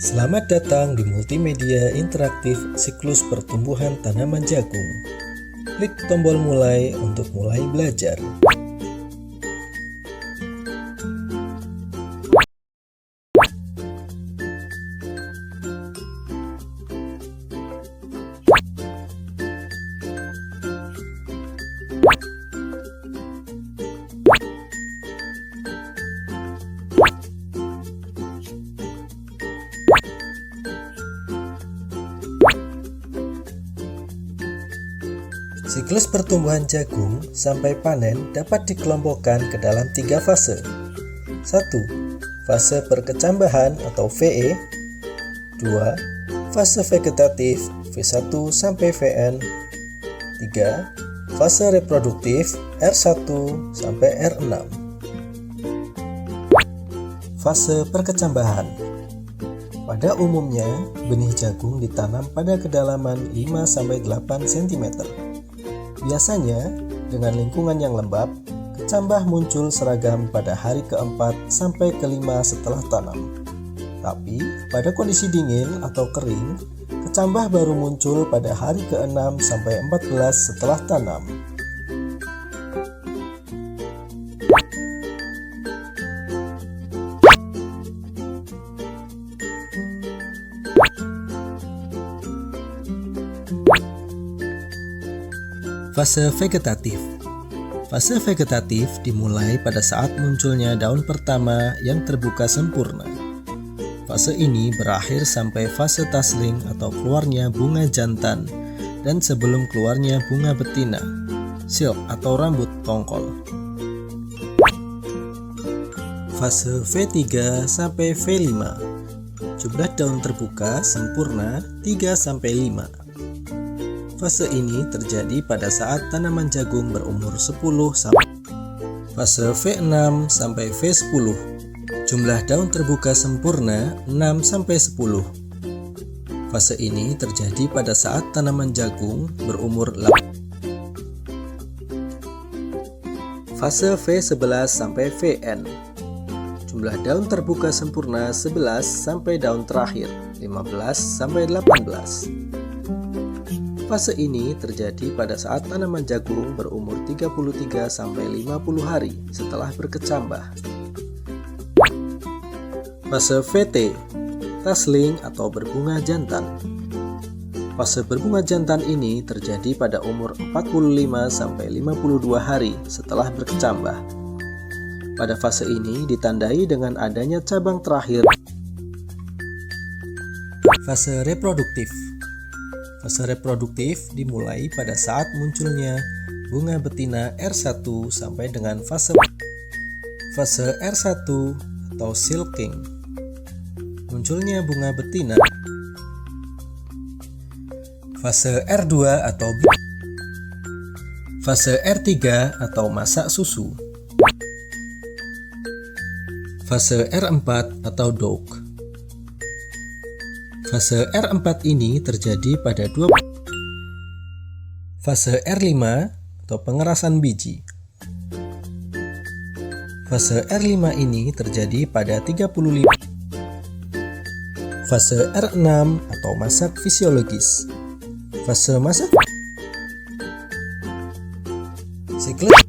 Selamat datang di multimedia interaktif siklus pertumbuhan tanaman jagung. Klik tombol mulai untuk mulai belajar. Siklus pertumbuhan jagung sampai panen dapat dikelompokkan ke dalam 3 fase. 1. Fase perkecambahan atau VE. 2. Fase vegetatif V1 sampai Vn. 3. Fase reproduktif R1 sampai R6. Fase perkecambahan. Pada umumnya, benih jagung ditanam pada kedalaman 5-8 cm. Biasanya, dengan lingkungan yang lembab, kecambah muncul seragam pada hari ke-4 sampai ke-5 setelah tanam. Tapi, pada kondisi dingin atau kering, kecambah baru muncul pada hari ke-6 sampai 14 setelah tanam. Fase vegetatif. Fase vegetatif dimulai pada saat munculnya daun pertama yang terbuka sempurna. Fase ini berakhir sampai fase tasling atau keluarnya bunga jantan dan sebelum keluarnya bunga betina, silk atau rambut tongkol. Fase V3 sampai V5. Jumlah daun terbuka sempurna 3-5. Fase ini terjadi pada saat tanaman jagung berumur 10 sampai. Fase V6 sampai V10. Jumlah daun terbuka sempurna 6-10. Fase ini terjadi pada saat tanaman jagung berumur 8. Fase V11 sampai Vn. Jumlah daun terbuka sempurna 11 sampai daun terakhir 15 sampai 18. Fase ini terjadi pada saat tanaman jagung berumur 33 sampai 50 hari setelah berkecambah. Fase VT, tasling atau berbunga jantan. Fase berbunga jantan ini terjadi pada umur 45 sampai 52 hari setelah berkecambah. Pada fase ini ditandai dengan adanya cabang terakhir. Fase reproduktif. Fase reproduktif dimulai pada saat munculnya bunga betina R1 sampai dengan fase R1 atau silking. Munculnya bunga betina. Fase R2 atau fase R3 atau masak susu. Fase R4 atau dough. Fase R4 ini terjadi pada fase R5 atau pengerasan biji. Fase R5 ini terjadi pada 35. Fase R6 atau masak fisiologis. Fase masak siklus